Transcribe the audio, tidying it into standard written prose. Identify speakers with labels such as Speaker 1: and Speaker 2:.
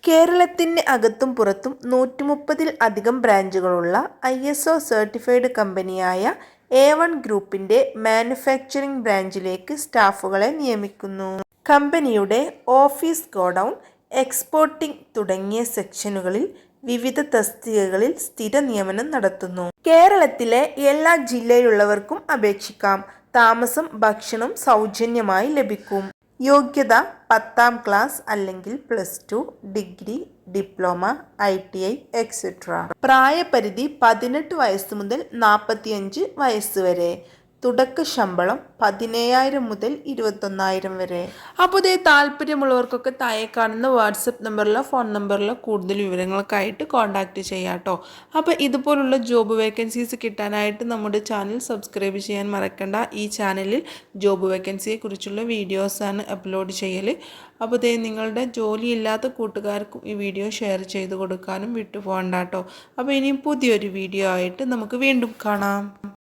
Speaker 1: കേരളത്തിന് അകത്തും പുറത്തും 130-ൽ അധികം ബ്രാഞ്ചുകളുള്ള ISO സർട്ടിഫൈഡ് കമ്പനിയായ A1 ഗ്രൂപ്പിന്റെ മാനുഫാക്ചറിംഗ് ബ്രാഞ്ചിലേക്ക് സ്റ്റാഫുകളെ നിയമിക്കുന്നു. കമ്പനിയുടെ ഓഫീസ്, ഗോഡൗൺ, എക്സ്പോർട്ടിംഗ് തുടങ്ങിയ സെക്ഷനുകളിൽ വിവിധ തസ്തികകളിൽ സ്ഥിര നിയമനം നടത്തുന്നു. കേരളത്തിലെ എല്ലാ ജില്ലയിലുള്ളവർക്കും അപേക്ഷിക്കാം. താമസം, ഭക്ഷണം സൗജന്യമായി ലഭിക്കും. യോഗ്യത 10ാം ക്ലാസ് അല്ലെങ്കിൽ +2, ഡിഗ്രി, ഡിപ്ലോമ, ITI, etc. പ്രായപരിധി 18 വയസ്സ് മുതൽ 45 വയസ്സ് വരെ. തുടക്ക ശമ്പളം 17,000 മുതൽ 21,000 വരെ. അപ്പോൾ ഇതേ താല്പര്യമുള്ളവർക്കൊക്കെ താഴെ കാണുന്ന വാട്സപ്പ് നമ്പറിലോ ഫോൺ നമ്പറിലോ കൂടുതൽ വിവരങ്ങൾക്കായിട്ട് കോൺടാക്റ്റ് ചെയ്യാം കേട്ടോ. അപ്പോൾ ഇതുപോലുള്ള ജോബ് വേക്കൻസീസ് കിട്ടാനായിട്ട് നമ്മുടെ ചാനൽ സബ്സ്ക്രൈബ് ചെയ്യാൻ മറക്കണ്ട. ഈ ചാനലിൽ ജോബ് വേക്കൻസിയെക്കുറിച്ചുള്ള വീഡിയോസാണ് അപ്ലോഡ് ചെയ്യൽ. അപ്പോൾ ഇതേ നിങ്ങളുടെ ജോലിയില്ലാത്ത കൂട്ടുകാർക്കും ഈ വീഡിയോ ഷെയർ ചെയ്ത് കൊടുക്കാനും വിട്ടുപോകണ്ട കേട്ടോ. അപ്പോൾ ഇനിയും പുതിയൊരു വീഡിയോ ആയിട്ട് നമുക്ക് വീണ്ടും കാണാം.